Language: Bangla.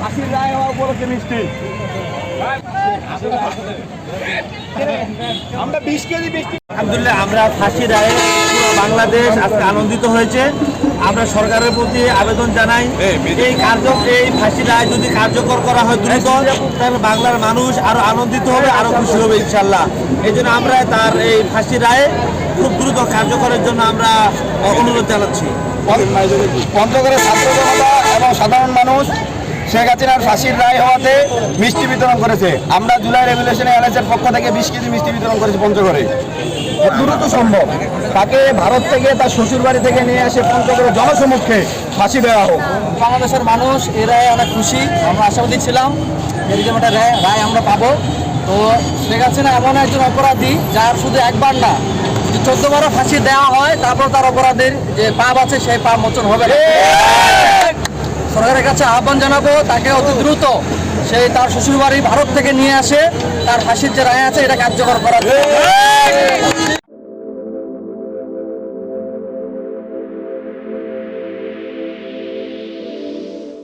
ফাঁসির রায় হওয়া উপলক্ষে মিষ্টি আমরা 20 কেজি মিষ্টি। আলহামদুলিল্লাহ, আমরা ফাঁসির রায়ে পুরো বাংলাদেশ আজকে আনন্দিত হয়েছে। আমরা সরকারের প্রতি আবেদন জানাই, এই ফাঁসির রায় যদি কার্যকর করা হয় দ্রুত, তাহলে বাংলার মানুষ আরো আনন্দিত হবে, আরো খুশি হবে ইনশাল্লাহ। এই জন্য আমরা তার এই ফাঁসির রায়ে খুব দ্রুত কার্যকরের জন্য আমরা অনুরোধ জানাচ্ছি। পঞ্চগড়ের ছাত্র জনতা এবং সাধারণ মানুষ শেখ হাসিনার ফাঁসির রায় হওয়াতে মিষ্টি বিতরণ করেছে। আমরা জুলাই রেভলিউশনে এনএসএর পক্ষ থেকে 20 কেজি মিষ্টি বিতরণ করেছি পঞ্চগড়ে। দ্রুত সম্ভব তাকে ভারত থেকে তার শ্বশুর বাড়ি থেকে নিয়ে এসে পঞ্চগড়ের জনসমক্ষে ফাঁসি দেওয়া হোক। বাংলাদেশের মানুষ এ রায়ে অনেক খুশি, আমরা আশাবাদী ছিলাম এরকম একটা রায় আমরা পাবো। তো শেখ হাসিনা এমন একজন অপরাধী যার শুধু একবার না 14 বারও ফাঁসি দেওয়া হয়, তারপর তার অপরাধের যে পাপ আছে সেই পাপ মোচন হবে। সরকারের কাছে আহ্বান জানাবো তাকে অতি দ্রুত সেই তার শ্বশুরবাড়ি ভারত থেকে নিয়ে আসে তার ফাঁসির যে রায় আছে এটা কার্যকর করা।